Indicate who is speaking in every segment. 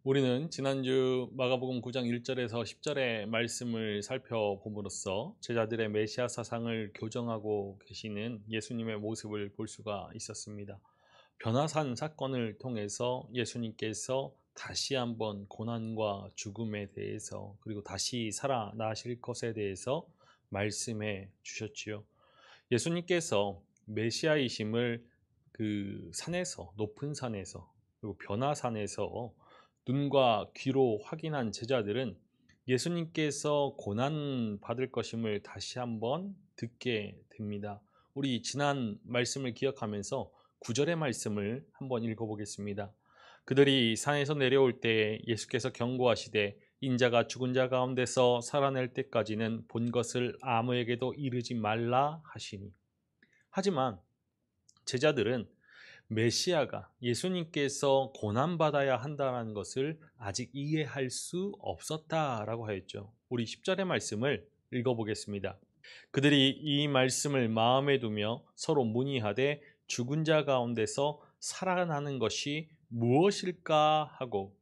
Speaker 1: 우리는 지난주 마가복음 9장 1절에서 10절의 말씀을 살펴봄으로써 제자들의 메시아 사상을 교정하고 계시는 예수님의 모습을 볼 수가 있었습니다. 변화산 사건을 통해서 예수님께서 다시 한번 고난과 죽음에 대해서 그리고 다시 살아나실 것에 대해서 말씀해 주셨지요. 예수님께서 메시아이심을 그 산에서, 높은 산에서, 그리고 변화산에서 눈과 귀로 확인한 제자들은 예수님께서 고난 받을 것임을 다시 한번 듣게 됩니다. 우리 지난 말씀을 기억하면서 9절의 말씀을 한번 읽어보겠습니다. 그들이 산에서 내려올 때 예수께서 경고하시되 인자가 죽은 자 가운데서 살아날 때까지는 본 것을 아무에게도 이르지 말라 하시니. 하지만 제자들은 메시아가 예수님께서 고난받아야 한다는 것을 아직 이해할 수 없었다라고 하였죠. 우리 10절의 말씀을 읽어보겠습니다. 그들이 이 말씀을 마음에 두며 서로 문의하되 죽은 자 가운데서 살아나는 것이 무엇일까 하고,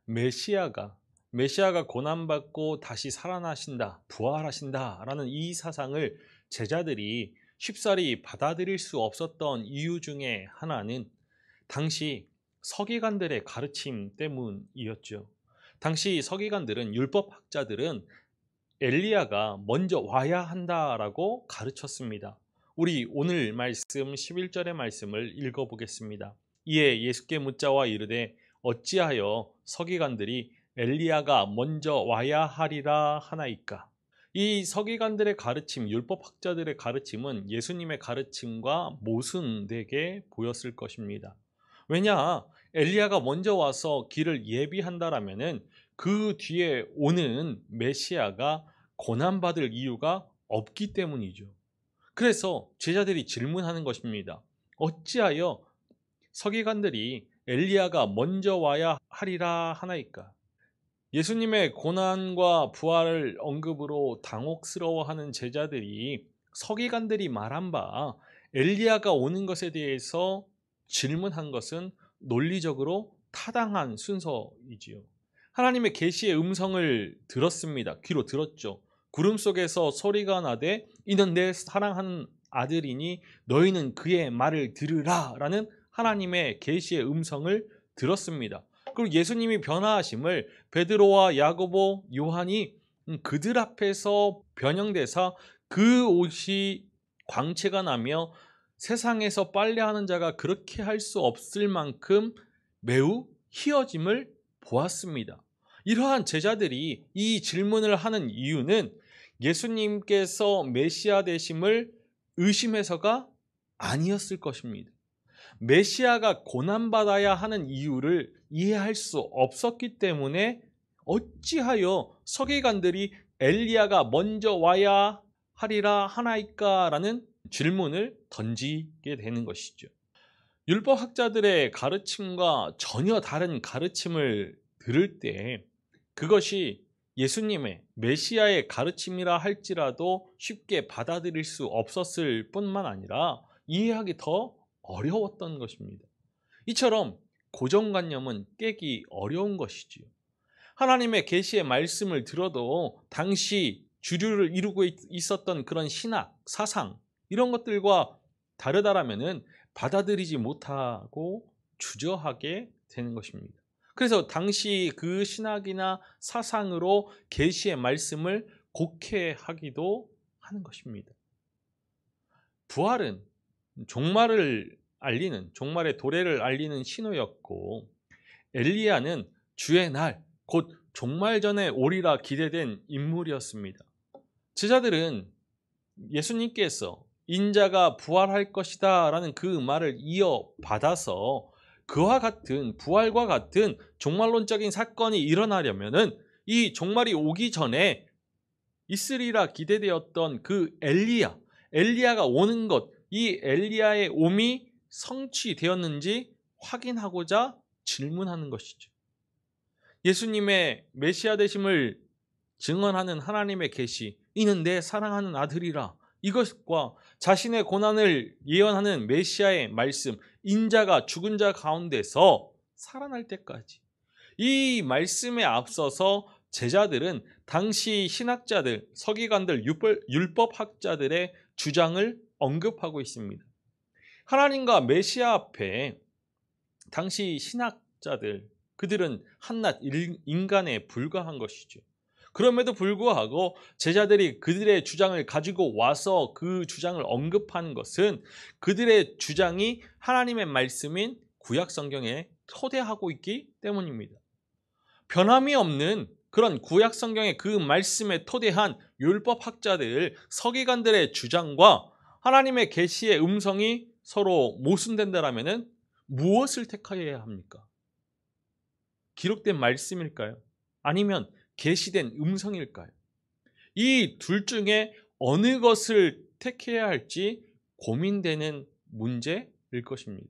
Speaker 1: 메시아가 고난받고 다시 살아나신다, 부활하신다라는 이 사상을 제자들이 쉽사리 받아들일 수 없었던 이유 중에 하나는 당시 서기관들의 가르침 때문이었죠. 당시 서기관들은, 율법학자들은 엘리야가 먼저 와야 한다라고 가르쳤습니다. 우리 오늘 말씀 11절의 말씀을 읽어보겠습니다. 이에 예수께 묻자와 이르되 어찌하여 서기관들이 엘리야가 먼저 와야 하리라 하나이까? 이 서기관들의 가르침, 율법학자들의 가르침은 예수님의 가르침과 모순되게 보였을 것입니다. 왜냐? 엘리야가 먼저 와서 길을 예비한다라면은 그 뒤에 오는 메시아가 고난받을 이유가 없기 때문이죠. 그래서 제자들이 질문하는 것입니다. 어찌하여 서기관들이 엘리야가 먼저 와야 하리라 하나이까? 예수님의 고난과 부활을 언급으로 당혹스러워하는 제자들이 서기관들이 말한 바 엘리야가 오는 것에 대해서 질문한 것은 논리적으로 타당한 순서이지요. 하나님의 계시의 음성을 들었습니다. 귀로 들었죠. 구름 속에서 소리가 나되 이는 내 사랑하는 아들이니 너희는 그의 말을 들으라 라는 하나님의 계시의 음성을 들었습니다. 그리고 예수님이 변화하심을 베드로와 야고보, 요한이 그들 앞에서 변형되사 그 옷이 광채가 나며 세상에서 빨래하는 자가 그렇게 할 수 없을 만큼 매우 희어짐을 보았습니다. 이러한 제자들이 이 질문을 하는 이유는 예수님께서 메시아 되심을 의심해서가 아니었을 것입니다. 메시아가 고난받아야 하는 이유를 이해할 수 없었기 때문에 어찌하여 서기관들이 엘리야가 먼저 와야 하리라 하나이까? 라는 질문을 던지게 되는 것이죠. 율법학자들의 가르침과 전혀 다른 가르침을 들을 때 그것이 예수님의 메시아의 가르침이라 할지라도 쉽게 받아들일 수 없었을 뿐만 아니라 이해하기 더 어려웠던 것입니다. 이처럼 고정관념은 깨기 어려운 것이지요. 하나님의 계시의 말씀을 들어도 당시 주류를 이루고 있었던 그런 신학, 사상 이런 것들과 다르다라면은 받아들이지 못하고 주저하게 되는 것입니다. 그래서 당시 그 신학이나 사상으로 계시의 말씀을 곡해하기도 하는 것입니다. 부활은 종말의 도래를 알리는 신호였고, 엘리야는 주의 날, 곧 종말 전에 오리라 기대된 인물이었습니다. 제자들은 예수님께서 인자가 부활할 것이다 라는 그 말을 이어받아서 그와 같은, 부활과 같은 종말론적인 사건이 일어나려면은 이 종말이 오기 전에 있으리라 기대되었던 그 엘리야가 오는 것, 이 엘리야의 옴이 성취되었는지 확인하고자 질문하는 것이죠. 예수님의 메시아 되심을 증언하는 하나님의 계시, 이는 내 사랑하는 아들이라, 이것과 자신의 고난을 예언하는 메시아의 말씀, 인자가 죽은 자 가운데서 살아날 때까지, 이 말씀에 앞서서 제자들은 당시 신학자들, 서기관들, 율법학자들의 주장을 언급하고 있습니다. 하나님과 메시아 앞에 당시 신학자들, 그들은 한낱 인간에 불과한 것이죠. 그럼에도 불구하고 제자들이 그들의 주장을 가지고 와서 그 주장을 언급하는 것은 그들의 주장이 하나님의 말씀인 구약 성경에 토대하고 있기 때문입니다. 변함이 없는 그런 구약 성경의 그 말씀에 토대한 율법학자들, 서기관들의 주장과 하나님의 계시의 음성이 서로 모순된다라면 무엇을 택하여야 합니까? 기록된 말씀일까요? 아니면 계시된 음성일까요? 이 둘 중에 어느 것을 택해야 할지 고민되는 문제일 것입니다.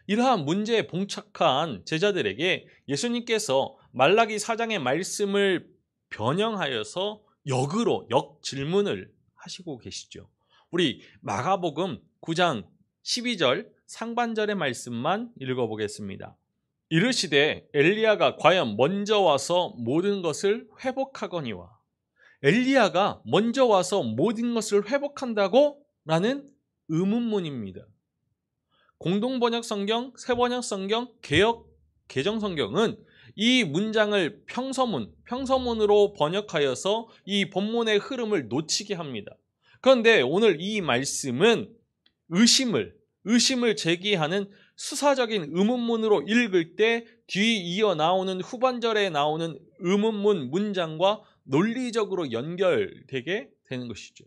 Speaker 1: 이러한 문제에 봉착한 제자들에게 예수님께서 말라기 4장의 말씀을 변형하여서 역질문을 하시고 계시죠. 우리 마가복음 9장 12절 상반절의 말씀만 읽어보겠습니다. 이르시되 엘리야가 과연 먼저 와서 모든 것을 회복하거니와. 엘리야가 먼저 와서 모든 것을 회복한다고? 라는 의문문입니다. 공동번역 성경, 새번역 성경, 개역 개정 성경은 이 문장을 평서문으로 번역하여서 이 본문의 흐름을 놓치게 합니다. 그런데 오늘 이 말씀은 의심을 제기하는 수사적인 의문문으로 읽을 때 뒤 이어 나오는 후반절에 나오는 의문문 문장과 논리적으로 연결되게 되는 것이죠.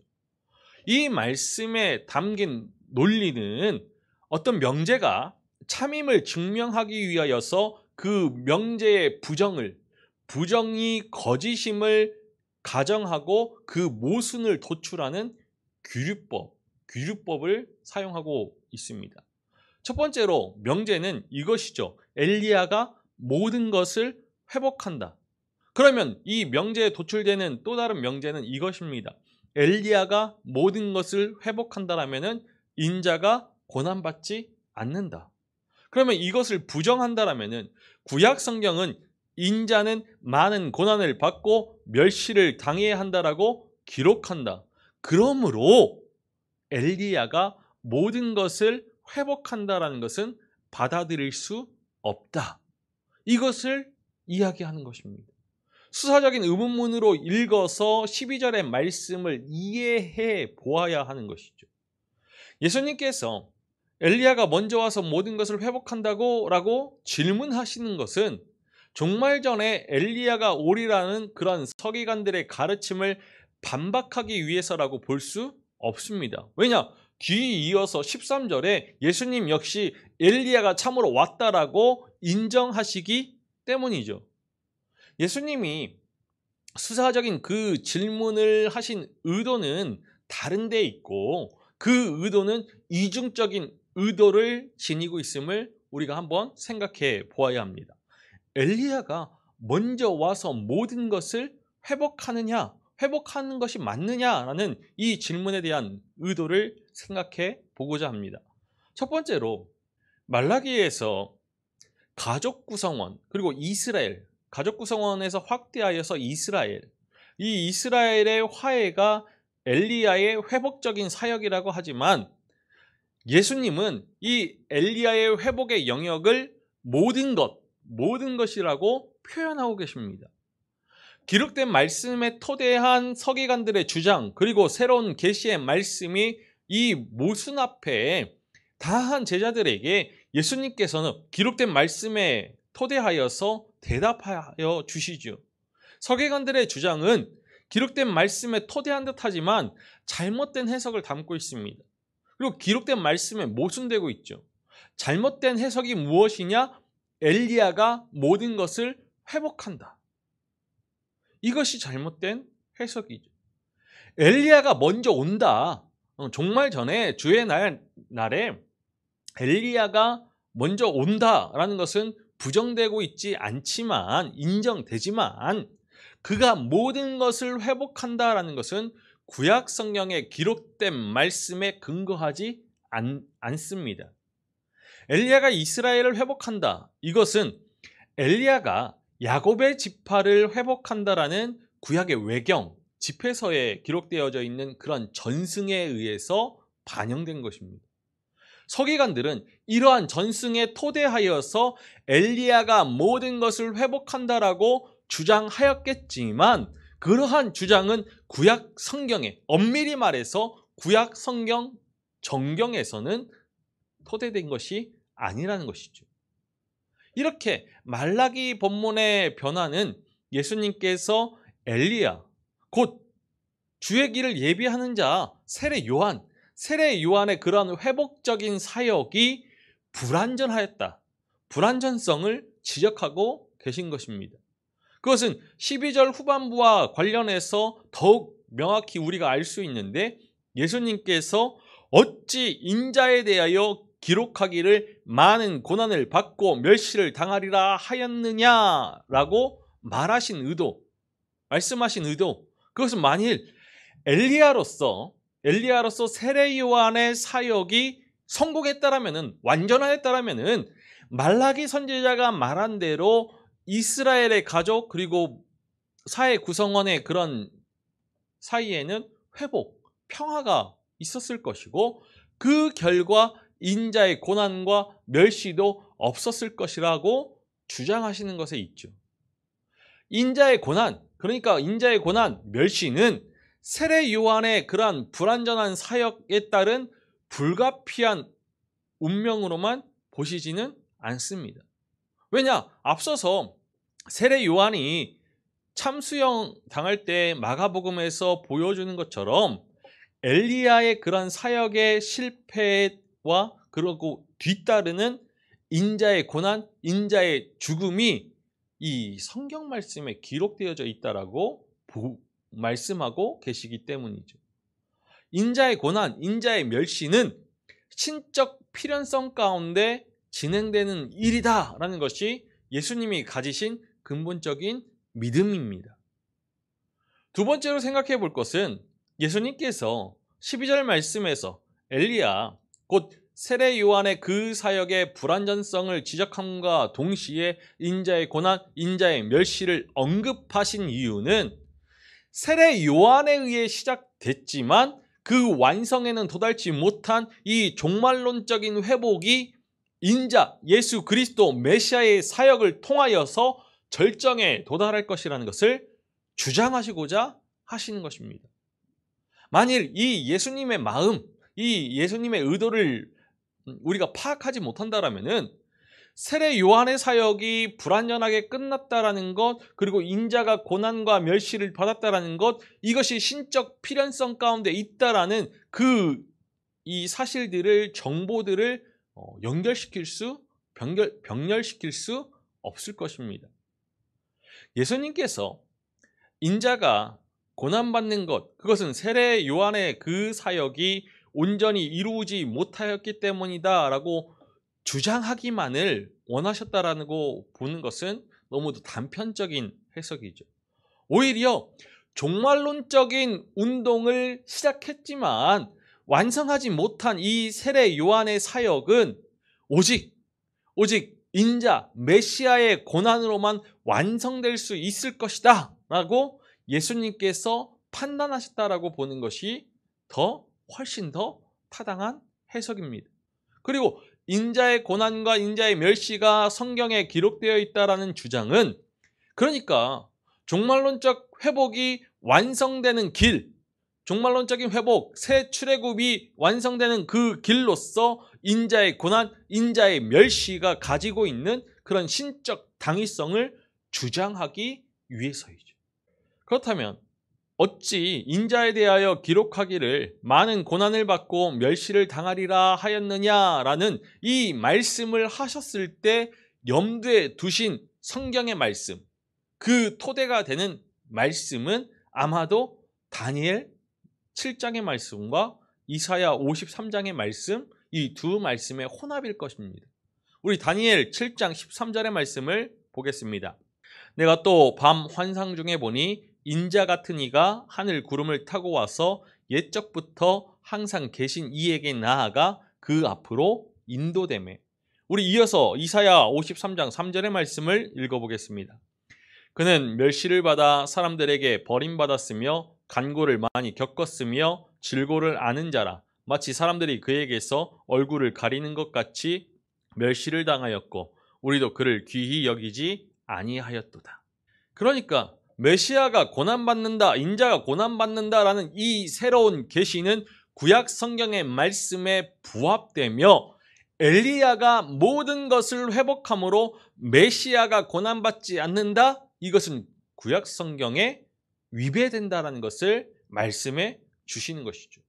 Speaker 1: 이 말씀에 담긴 논리는 어떤 명제가 참임을 증명하기 위하여서 그 명제의 부정이 거짓임을 가정하고 그 모순을 도출하는 규律법을 사용하고 있습니다. 첫 번째로 명제는 이것이죠. 엘리야가 모든 것을 회복한다. 그러면 이 명제에 도출되는 또 다른 명제는 이것입니다. 엘리야가 모든 것을 회복한다라면은 인자가 고난받지 않는다. 그러면 이것을 부정한다라면은 구약 성경은 인자는 많은 고난을 받고 멸시를 당해야 한다라고 기록한다. 그러므로 엘리야가 모든 것을 회복한다라는 것은 받아들일 수 없다. 이것을 이야기하는 것입니다. 수사적인 의문문으로 읽어서 12절의 말씀을 이해해 보아야 하는 것이죠. 예수님께서 엘리야가 먼저 와서 모든 것을 회복한다고 라고 질문하시는 것은 종말 전에 엘리야가 오리라는 그런 서기관들의 가르침을 반박하기 위해서라고 볼 수 없습니다. 왜냐? 뒤 이어서 13절에 예수님 역시 엘리야가 참으로 왔다라고 인정하시기 때문이죠. 예수님이 수사적인 그 질문을 하신 의도는 다른 데 있고 그 의도는 이중적인 의도를 지니고 있음을 우리가 한번 생각해 보아야 합니다. 엘리야가 먼저 와서 모든 것을 회복하는 것이 맞느냐라는 이 질문에 대한 의도를 생각해 보고자 합니다. 첫 번째로 말라기에서 가족 구성원 그리고 이스라엘, 가족 구성원에서 확대하여서 이스라엘, 이 이스라엘의 화해가 엘리야의 회복적인 사역이라고 하지만 예수님은 이 엘리야의 회복의 영역을 모든 것이라고 표현하고 계십니다. 기록된 말씀에 토대한 서기관들의 주장 그리고 새로운 계시의 말씀이 이 모순 앞에 다한 제자들에게 예수님께서는 기록된 말씀에 토대하여서 대답하여 주시죠. 서기관들의 주장은 기록된 말씀에 토대한 듯하지만 잘못된 해석을 담고 있습니다. 그리고 기록된 말씀에 모순되고 있죠. 잘못된 해석이 무엇이냐? 엘리야가 모든 것을 회복한다. 이것이 잘못된 해석이죠. 엘리야가 먼저 온다. 종말 전에 주의 날에 엘리야가 먼저 온다라는 것은 부정되고 있지 않지만 인정되지만 그가 모든 것을 회복한다라는 것은 구약 성경에 기록된 말씀에 근거하지 않습니다. 엘리야가 이스라엘을 회복한다. 이것은 엘리야가 야곱의 지파를 회복한다라는 구약의 외경, 집회서에 기록되어져 있는 그런 전승에 의해서 반영된 것입니다. 서기관들은 이러한 전승에 토대하여서 엘리야가 모든 것을 회복한다라고 주장하였겠지만, 그러한 주장은 구약 성경에, 엄밀히 말해서 구약 성경 정경에서는 토대된 것이 아니라는 것이죠. 이렇게 말라기 본문의 변화는 예수님께서 엘리야, 곧 주의 길을 예비하는 자 세례 요한의 그러한 회복적인 사역이 불완전하였다, 불완전성을 지적하고 계신 것입니다. 그것은 12절 후반부와 관련해서 더욱 명확히 우리가 알 수 있는데, 예수님께서 어찌 인자에 대하여 기록하기를 많은 고난을 받고 멸시를 당하리라 하였느냐라고 말씀하신 의도, 그것은 만일 엘리야로서 세례 요한의 사역이 성공했다라면은, 완전하였다라면은, 말라기 선지자가 말한 대로 이스라엘의 가족 그리고 사회 구성원의 그런 사이에는 회복, 평화가 있었을 것이고, 그 결과 인자의 고난과 멸시도 없었을 것이라고 주장하시는 것에 있죠. 인자의 고난, 멸시는 세례 요한의 그러한 불완전한 사역에 따른 불가피한 운명으로만 보시지는 않습니다. 왜냐? 앞서서 세례 요한이 참수형 당할 때 마가복음에서 보여주는 것처럼 엘리야의 그런 사역의 실패와 그리고 뒤따르는 인자의 고난, 인자의 죽음이 이 성경 말씀에 기록되어져 있다라고 말씀하고 계시기 때문이죠. 인자의 고난, 인자의 멸시는 신적 필연성 가운데 진행되는 일이다라는 것이 예수님이 가지신 근본적인 믿음입니다. 두 번째로 생각해 볼 것은, 예수님께서 12절 말씀에서 엘리야, 곧 세례 요한의 그 사역의 불완전성을 지적함과 동시에 인자의 고난, 인자의 멸시를 언급하신 이유는 세례 요한에 의해 시작됐지만 그 완성에는 도달치 못한 이 종말론적인 회복이 인자 예수 그리스도 메시아의 사역을 통하여서 절정에 도달할 것이라는 것을 주장하시고자 하시는 것입니다. 만일 이 예수님의 마음, 이 예수님의 의도를 우리가 파악하지 못한다라면은 세례 요한의 사역이 불완전하게 끝났다라는 것, 그리고 인자가 고난과 멸시를 받았다라는 것, 이것이 신적 필연성 가운데 있다라는 이 사실들을, 정보들을 병렬시킬 수 없을 것입니다. 예수님께서 인자가 고난받는 것, 그것은 세례 요한의 그 사역이 온전히 이루어지지 못하였기 때문이다라고 주장하기만을 원하셨다라고 보는 것은 너무도 단편적인 해석이죠. 오히려 종말론적인 운동을 시작했지만 완성하지 못한 이 세례 요한의 사역은 오직 인자 메시아의 고난으로만 완성될 수 있을 것이다 라고 예수님께서 판단하셨다라고 보는 것이 훨씬 더 타당한 해석입니다. 그리고 인자의 고난과 인자의 멸시가 성경에 기록되어 있다라는 주장은, 그러니까 종말론적 회복이 완성되는 길, 종말론적인 회복, 새 출애굽이 완성되는 그 길로서 인자의 고난, 인자의 멸시가 가지고 있는 그런 신적 당위성을 주장하기 위해서이죠. 그렇다면 어찌 인자에 대하여 기록하기를 많은 고난을 받고 멸시를 당하리라 하였느냐라는 이 말씀을 하셨을 때 염두에 두신 성경의 말씀, 그 토대가 되는 말씀은 아마도 다니엘 7장의 말씀과 이사야 53장의 말씀, 이 두 말씀의 혼합일 것입니다. 우리 다니엘 7장 13절의 말씀을 보겠습니다. 내가 또 밤 환상 중에 보니 인자 같은 이가 하늘 구름을 타고 와서 옛적부터 항상 계신 이에게 나아가 그 앞으로 인도되매 우리 이어서 이사야 53장 3절의 말씀을 읽어보겠습니다. 그는 멸시를 받아 사람들에게 버림받았으며 간고를 많이 겪었으며 질고를 아는 자라. 마치 사람들이 그에게서 얼굴을 가리는 것 같이 멸시를 당하였고 우리도 그를 귀히 여기지 아니하였도다. 그러니까 메시아가 고난받는다, 인자가 고난받는다라는 이 새로운 계시는 구약 성경의 말씀에 부합되며 엘리야가 모든 것을 회복함으로 메시아가 고난받지 않는다? 이것은 구약 성경에 위배된다라는 것을 말씀해 주시는 것이죠.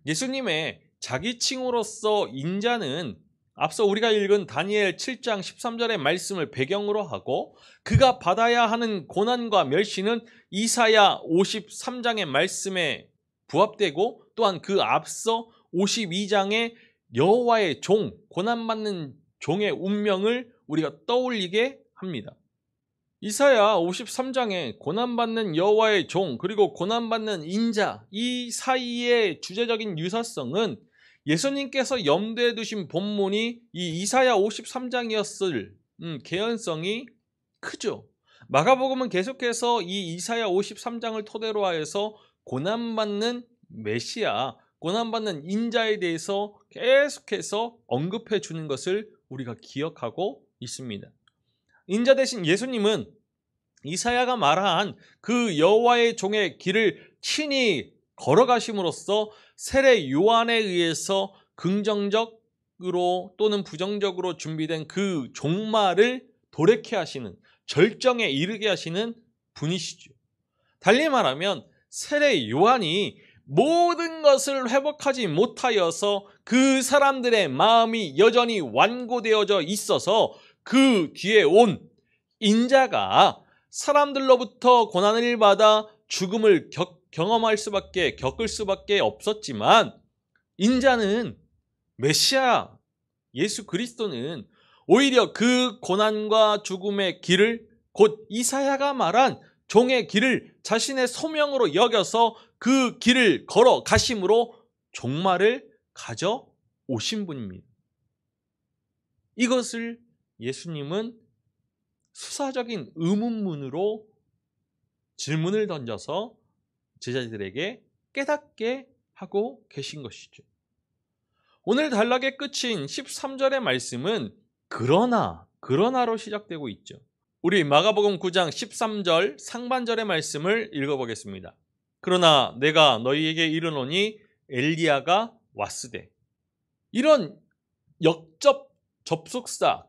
Speaker 1: 예수님의 자기 칭호로서 인자는 앞서 우리가 읽은 다니엘 7장 13절의 말씀을 배경으로 하고 그가 받아야 하는 고난과 멸시는 이사야 53장의 말씀에 부합되고 또한 그 앞서 52장의 여호와의 종, 고난받는 종의 운명을 우리가 떠올리게 합니다. 이사야 53장에 고난받는 여호와의 종 그리고 고난받는 인자 이 사이의 주제적인 유사성은 예수님께서 염두에 두신 본문이 이 이사야 53장이었을 개연성이 크죠. 마가복음은 계속해서 이 이사야 53장을 토대로 하여서 고난받는 메시아, 고난받는 인자에 대해서 계속해서 언급해 주는 것을 우리가 기억하고 있습니다. 인자 대신 예수님은 이사야가 말한 그 여호와의 종의 길을 친히 걸어가심으로써 세례 요한에 의해서 긍정적으로 또는 부정적으로 준비된 그 종말을 도래케 하시는, 절정에 이르게 하시는 분이시죠. 달리 말하면 세례 요한이 모든 것을 회복하지 못하여서 그 사람들의 마음이 여전히 완고되어져 있어서 그 뒤에 온 인자가 사람들로부터 고난을 받아 죽음을 겪을 수밖에 없었지만 인자는 메시아 예수 그리스도는 오히려 그 고난과 죽음의 길을 곧 이사야가 말한 종의 길을 자신의 소명으로 여겨서 그 길을 걸어 가심으로 종말을 가져오신 분입니다. 이것을 예수님은 수사적인 의문문으로 질문을 던져서 제자들에게 깨닫게 하고 계신 것이죠. 오늘 단락의 끝인 13절의 말씀은 그러나로 시작되고 있죠. 우리 마가복음 9장 13절 상반절의 말씀을 읽어보겠습니다. 그러나 내가 너희에게 이르노니 엘리야가 왔으되. 이런 역접 접속사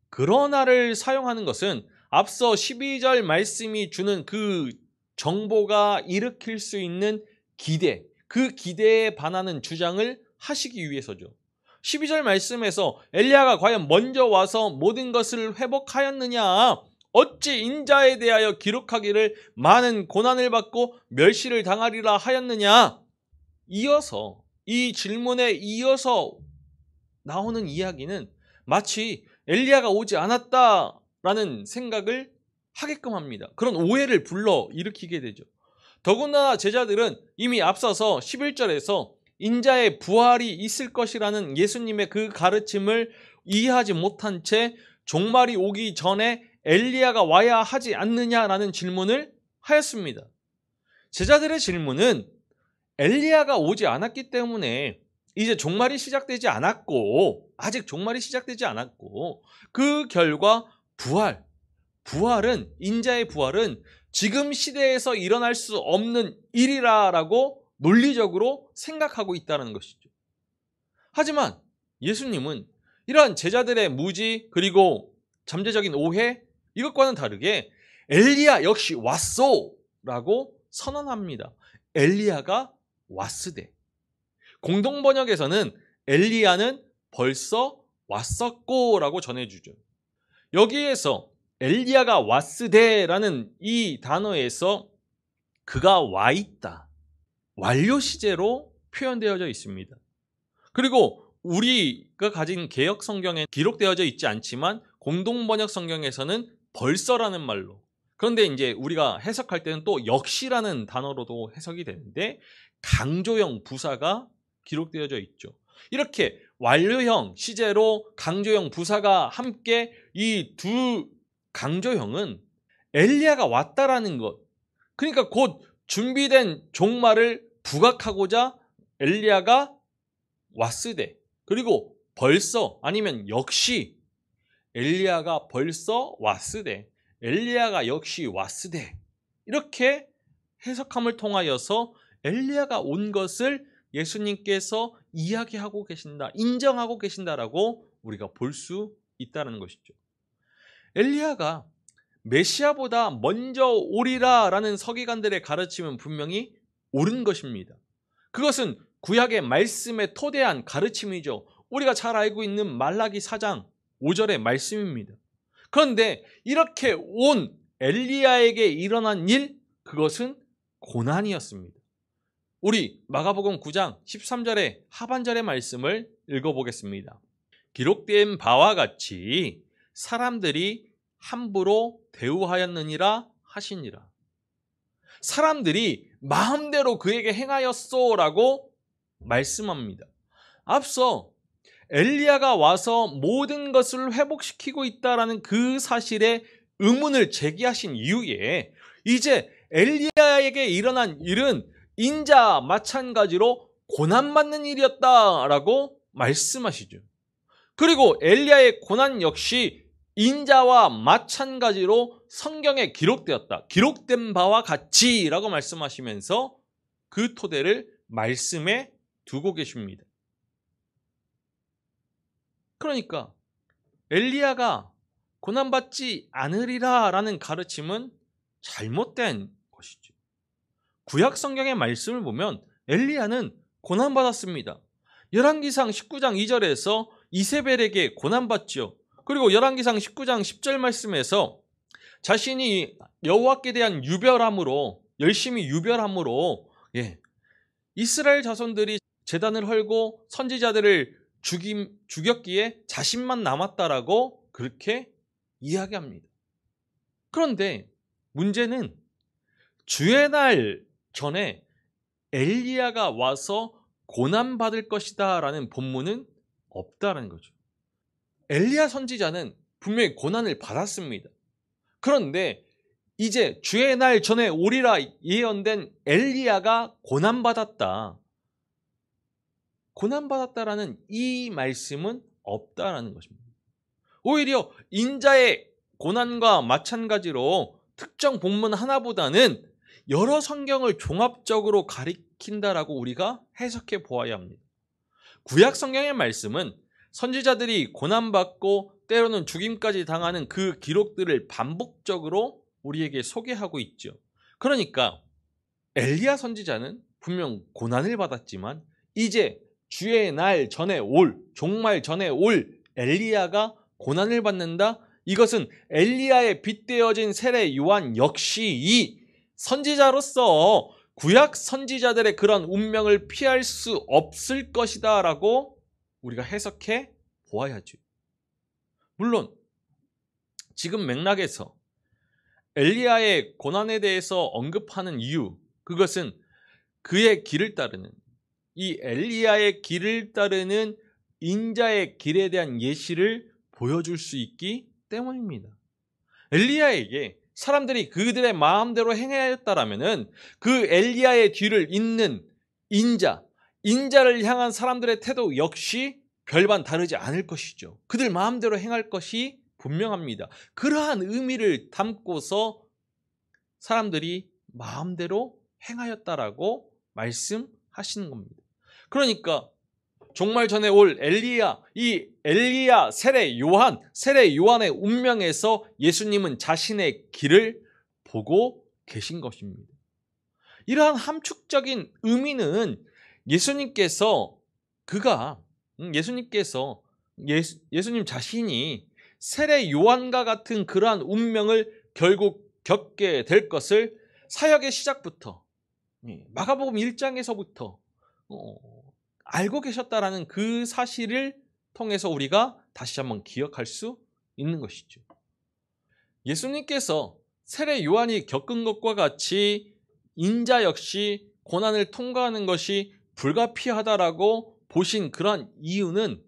Speaker 1: 그러나를 사용하는 것은 앞서 12절 말씀이 주는 그 정보가 일으킬 수 있는 기대, 그 기대에 반하는 주장을 하시기 위해서죠. 12절 말씀에서 엘리야가 과연 먼저 와서 모든 것을 회복하였느냐? 어찌 인자에 대하여 기록하기를 많은 고난을 받고 멸시를 당하리라 하였느냐? 이어서 이 질문에 이어서 나오는 이야기는 마치 엘리야가 오지 않았다라는 생각을 하게끔 합니다. 그런 오해를 불러 일으키게 되죠. 더군다나 제자들은 이미 앞서서 11절에서 인자의 부활이 있을 것이라는 예수님의 그 가르침을 이해하지 못한 채 종말이 오기 전에 엘리야가 와야 하지 않느냐라는 질문을 하였습니다. 제자들의 질문은 엘리야가 오지 않았기 때문에 이제 종말이 시작되지 않았고 아직 종말이 시작되지 않았고 그 결과 부활은 인자의 부활은 지금 시대에서 일어날 수 없는 일이라고 논리적으로 생각하고 있다는 것이죠. 하지만 예수님은 이러한 제자들의 무지 그리고 잠재적인 오해 이것과는 다르게 엘리야 역시 왔소 라고 선언합니다. 엘리야가 왔으되. 공동번역에서는 엘리야는 벌써 왔었고 라고 전해주죠. 여기에서 엘리야가 왔으되라는 이 단어에서 그가 와 있다. 완료 시제로 표현되어져 있습니다. 그리고 우리가 가진 개역 성경에 기록되어져 있지 않지만 공동번역 성경에서는 벌써라는 말로 그런데 이제 우리가 해석할 때는 또 역시라는 단어로도 해석이 되는데 강조형 부사가 기록되어져 있죠. 이렇게 완료형, 시제로, 강조형, 부사가 함께 이 두 강조형은 엘리야가 왔다라는 것. 그러니까 곧 준비된 종말을 부각하고자 엘리야가 왔으되, 그리고 벌써 아니면 역시 엘리야가 벌써 왔으되, 엘리야가 역시 왔으되, 이렇게 해석함을 통하여서 엘리야가 온 것을 예수님께서 이야기하고 계신다, 인정하고 계신다라고 우리가 볼 수 있다는 것이죠. 엘리야가 메시아보다 먼저 오리라 라는 서기관들의 가르침은 분명히 옳은 것입니다. 그것은 구약의 말씀에 토대한 가르침이죠. 우리가 잘 알고 있는 말라기 4장 5절의 말씀입니다. 그런데 이렇게 온 엘리야에게 일어난 일, 그것은 고난이었습니다. 우리 마가복음 9장 13절의 하반절의 말씀을 읽어보겠습니다. 기록된 바와 같이 사람들이 함부로 대우하였느니라 하시니라. 사람들이 마음대로 그에게 행하였소라고 말씀합니다. 앞서 엘리야가 와서 모든 것을 회복시키고 있다라는 그 사실에 의문을 제기하신 이후에 이제 엘리야에게 일어난 일은 인자와 마찬가지로 고난받는 일이었다라고 말씀하시죠. 그리고 엘리야의 고난 역시 인자와 마찬가지로 성경에 기록되었다, 기록된 바와 같이라고 말씀하시면서 그 토대를 말씀에 두고 계십니다. 그러니까 엘리야가 고난받지 않으리라 라는 가르침은 잘못된 것이죠. 구약 성경의 말씀을 보면 엘리야는 고난받았습니다. 열왕기상 19장 2절에서 이세벨에게 고난받죠. 그리고 열왕기상 19장 10절 말씀에서 자신이 여호와께 대한 유별함으로, 열심히 유별함으로 이스라엘 자손들이 제단을 헐고 선지자들을 죽였기에 자신만 남았다라고 그렇게 이야기합니다. 그런데 문제는 주의 날 전에 엘리야가 와서 고난받을 것이다 라는 본문은 없다는 거죠. 엘리야 선지자는 분명히 고난을 받았습니다. 그런데 이제 주의 날 전에 오리라 예언된 엘리야가 고난받았다, 고난받았다라는 이 말씀은 없다라는 것입니다. 오히려 인자의 고난과 마찬가지로 특정 본문 하나보다는 여러 성경을 종합적으로 가리킨다라고 우리가 해석해 보아야 합니다. 구약 성경의 말씀은 선지자들이 고난받고 때로는 죽임까지 당하는 그 기록들을 반복적으로 우리에게 소개하고 있죠. 그러니까 엘리야 선지자는 분명 고난을 받았지만 이제 주의 날 전에 올, 종말 전에 올 엘리야가 고난을 받는다. 이것은 엘리야에 빗대어진 세례 요한 역시 이 선지자로서 구약 선지자들의 그런 운명을 피할 수 없을 것이다 라고 우리가 해석해 보아야죠. 물론 지금 맥락에서 엘리야의 고난에 대해서 언급하는 이유, 그것은 그의 길을 따르는, 이 엘리야의 길을 따르는 인자의 길에 대한 예시를 보여줄 수 있기 때문입니다. 엘리야에게 사람들이 그들의 마음대로 행하였다라면은 그 엘리야의 뒤를 잇는 인자를 향한 사람들의 태도 역시 별반 다르지 않을 것이죠. 그들 마음대로 행할 것이 분명합니다. 그러한 의미를 담고서 사람들이 마음대로 행하였다라고 말씀하시는 겁니다. 그러니까 종말 전에 올 엘리야, 이 엘리야 세례 요한의 운명에서 예수님은 자신의 길을 보고 계신 것입니다. 이러한 함축적인 의미는 예수님께서 예수님 자신이 세례 요한과 같은 그러한 운명을 결국 겪게 될 것을 사역의 시작부터 마가복음 1장에서부터 알고 계셨다라는 그 사실을 통해서 우리가 다시 한번 기억할 수 있는 것이죠. 예수님께서 세례 요한이 겪은 것과 같이 인자 역시 고난을 통과하는 것이 불가피하다라고 보신 그런 이유는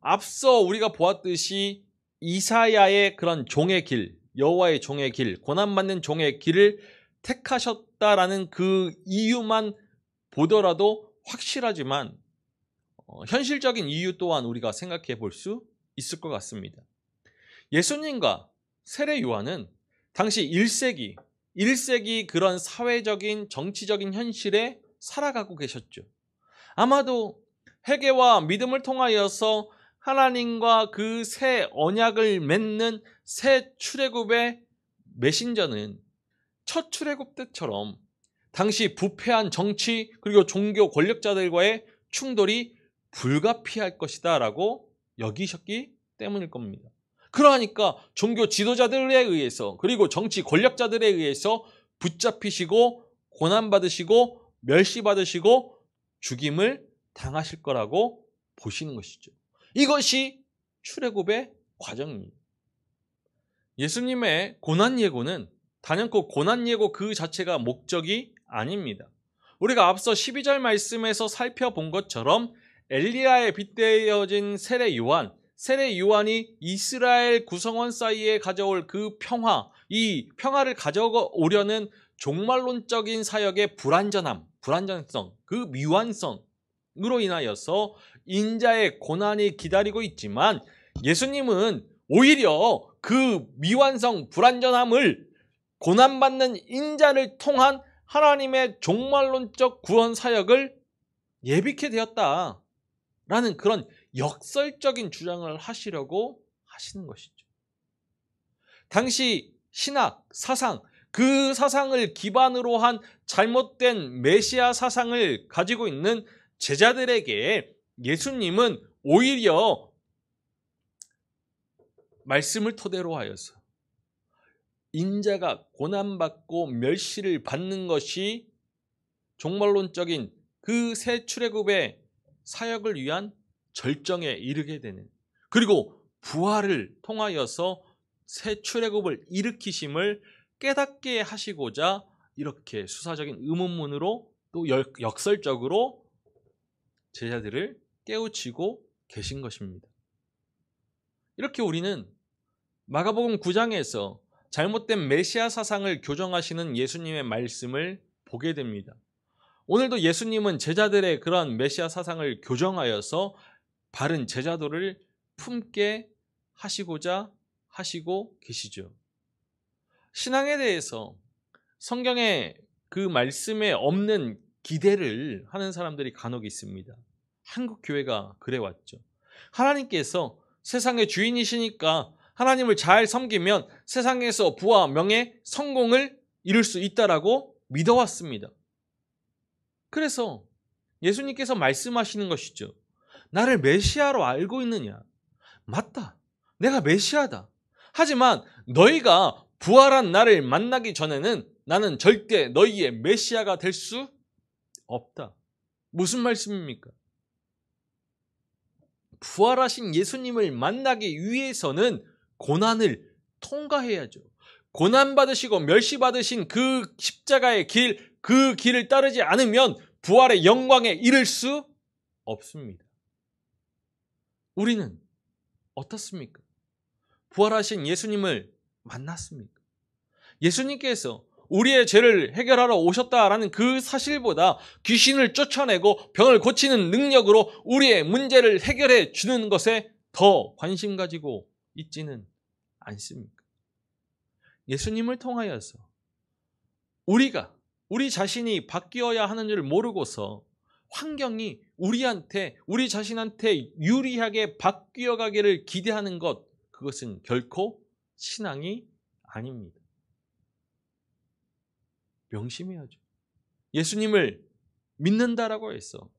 Speaker 1: 앞서 우리가 보았듯이 이사야의 그런 종의 길, 여호와의 종의 길, 고난받는 종의 길을 택하셨다라는 그 이유만 보더라도 확실하지만 현실적인 이유 또한 우리가 생각해 볼 수 있을 것 같습니다. 예수님과 세례 요한은 당시 1세기 그런 사회적인 정치적인 현실에 살아가고 계셨죠. 아마도 회개와 믿음을 통하여서 하나님과 그 새 언약을 맺는 새 출애굽의 메신저는 첫 출애굽 때처럼 당시 부패한 정치 그리고 종교 권력자들과의 충돌이 불가피할 것이다 라고 여기셨기 때문일 겁니다. 그러니까 종교 지도자들에 의해서 그리고 정치 권력자들에 의해서 붙잡히시고 고난받으시고 멸시받으시고 죽임을 당하실 거라고 보시는 것이죠. 이것이 출애굽의 과정입니다. 예수님의 고난 예고는 단연코 고난 예고 그 자체가 목적이 아닙니다. 우리가 앞서 12절 말씀에서 살펴본 것처럼 엘리야에 빗대어진 세례 요한이 이스라엘 구성원 사이에 가져올 그 평화, 이 평화를 가져오려는 종말론적인 사역의 불완전성, 그 미완성으로 인하여서 인자의 고난이 기다리고 있지만 예수님은 오히려 그 미완성, 불완전함을 고난받는 인자를 통한 하나님의 종말론적 구원 사역을 예비케 되었다라는 그런 역설적인 주장을 하시려고 하시는 것이죠. 당시 신학, 사상, 그 사상을 기반으로 한 잘못된 메시아 사상을 가지고 있는 제자들에게 예수님은 오히려 말씀을 토대로 하여서 인자가 고난받고 멸시를 받는 것이 종말론적인 그 새 출애굽의 사역을 위한 절정에 이르게 되는, 그리고 부활을 통하여서 새 출애굽을 일으키심을 깨닫게 하시고자 이렇게 수사적인 의문문으로 또 역설적으로 제자들을 깨우치고 계신 것입니다. 이렇게 우리는 마가복음 9장에서 잘못된 메시아 사상을 교정하시는 예수님의 말씀을 보게 됩니다. 오늘도 예수님은 제자들의 그러한 메시아 사상을 교정하여서 바른 제자도를 품게 하시고자 하시고 계시죠. 신앙에 대해서 성경의 그 말씀에 없는 기대를 하는 사람들이 간혹 있습니다. 한국 교회가 그래왔죠. 하나님께서 세상의 주인이시니까 하나님을 잘 섬기면 세상에서 부와 명예, 성공을 이룰 수 있다라고 믿어왔습니다. 그래서 예수님께서 말씀하시는 것이죠. 나를 메시아로 알고 있느냐? 맞다. 내가 메시아다. 하지만 너희가 부활한 나를 만나기 전에는 나는 절대 너희의 메시아가 될 수 없다. 무슨 말씀입니까? 부활하신 예수님을 만나기 위해서는 고난을 통과해야죠. 고난받으시고 멸시받으신 그 십자가의 길, 그 길을 따르지 않으면 부활의 영광에 이를 수 없습니다. 우리는 어떻습니까? 부활하신 예수님을 만났습니까? 예수님께서 우리의 죄를 해결하러 오셨다라는 그 사실보다 귀신을 쫓아내고 병을 고치는 능력으로 우리의 문제를 해결해 주는 것에 더 관심 가지고 있지는 않습니까? 예수님을 통하여서 우리 자신이 바뀌어야 하는 줄 모르고서 환경이 우리 자신한테 유리하게 바뀌어가기를 기대하는 것, 그것은 결코 신앙이 아닙니다. 명심해야죠. 예수님을 믿는다라고 해서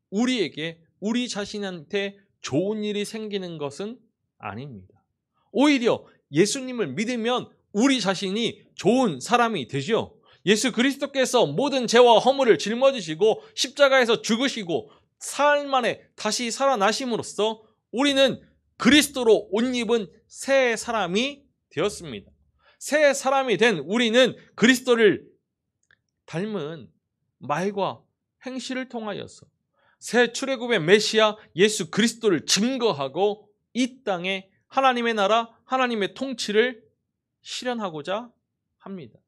Speaker 1: 우리 자신한테 좋은 일이 생기는 것은 아닙니다. 오히려 예수님을 믿으면 우리 자신이 좋은 사람이 되죠. 예수 그리스도께서 모든 죄와 허물을 짊어지시고 십자가에서 죽으시고 사흘 만에 다시 살아나심으로써 우리는 그리스도로 옷 입은 새 사람이 되었습니다. 새 사람이 된 우리는 그리스도를 닮은 말과 행실을 통하여서 새 출애굽의 메시아 예수 그리스도를 증거하고 이 땅에 하나님의 나라, 하나님의 통치를 실현하고자 합니다.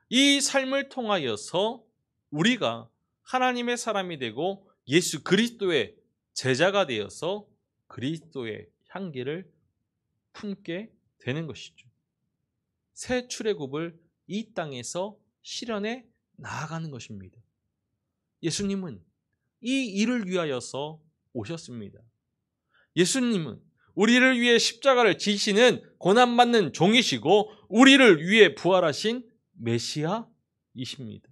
Speaker 1: 이 삶을 통하여서 우리가 하나님의 사람이 되고 예수 그리스도의 제자가 되어서 그리스도의 향기를 품게 되는 것이죠. 새 출애굽을 이 땅에서 실현해 나아가는 것입니다. 예수님은 이 일을 위하여서 오셨습니다. 예수님은 우리를 위해 십자가를 지시는 고난받는 종이시고 우리를 위해 부활하신 메시아이십니다.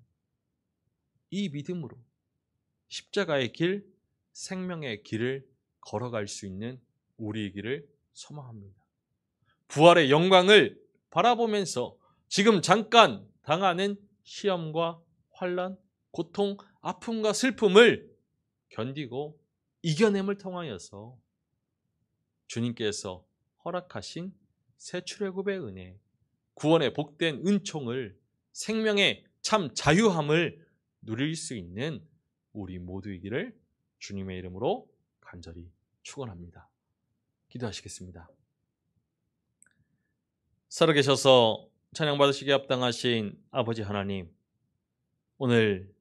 Speaker 1: 이 믿음으로 십자가의 길, 생명의 길을 걸어갈 수 있는 우리이기를 소망합니다. 부활의 영광을 바라보면서 지금 잠깐 당하는 시험과 환난, 고통, 아픔과 슬픔을 견디고 이겨냄을 통하여서 주님께서 허락하신 새 출애굽의 은혜, 구원의 복된 은총을, 생명의 참 자유함을 누릴 수 있는 우리 모두이기를 주님의 이름으로 간절히 축원합니다. 기도하시겠습니다. 살아계셔서 찬양받으시기에 합당하신 아버지 하나님, 오늘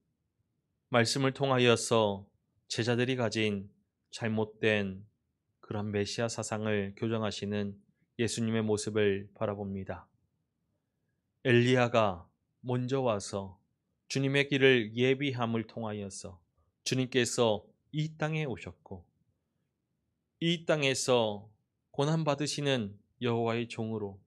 Speaker 1: 말씀을 통하여서 제자들이 가진 잘못된 그런 메시아 사상을 교정하시는 예수님의 모습을 바라봅니다. 엘리야가 먼저 와서 주님의 길을 예비함을 통하여서 주님께서 이 땅에 오셨고 이 땅에서 고난받으시는 여호와의 종으로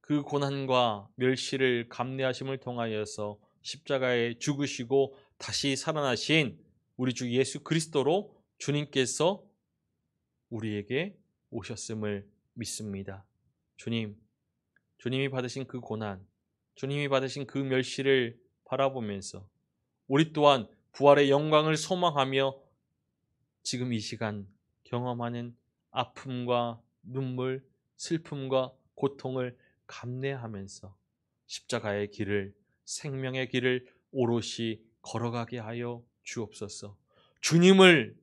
Speaker 1: 그 고난과 멸시를 감내하심을 통하여서 십자가에 죽으시고 다시 살아나신 우리 주 예수 그리스도로 주님께서 우리에게 오셨음을 믿습니다. 주님이 받으신 그 고난, 주님이 받으신 그 멸시를 바라보면서 우리 또한 부활의 영광을 소망하며 지금 이 시간 경험하는 아픔과 눈물, 슬픔과 고통을 감내하면서 십자가의 길을, 생명의 길을 오롯이 걸어가게 하여 주옵소서. 주님을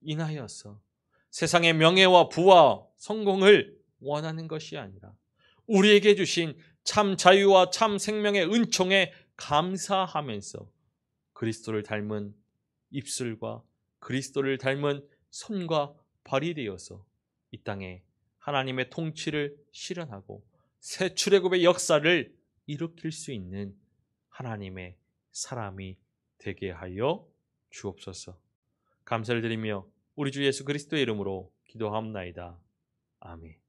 Speaker 1: 인하여서 세상의 명예와 부와 성공을 원하는 것이 아니라 우리에게 주신 참 자유와 참 생명의 은총에 감사하면서 그리스도를 닮은 입술과 그리스도를 닮은 손과 발이 되어서 이 땅에 하나님의 통치를 실현하고 새 출애굽의 역사를 일으킬 수 있는 하나님의 사람이 되게 하여 주옵소서. 감사를 드리며 우리 주 예수 그리스도의 이름으로 기도하옵나이다. 아멘.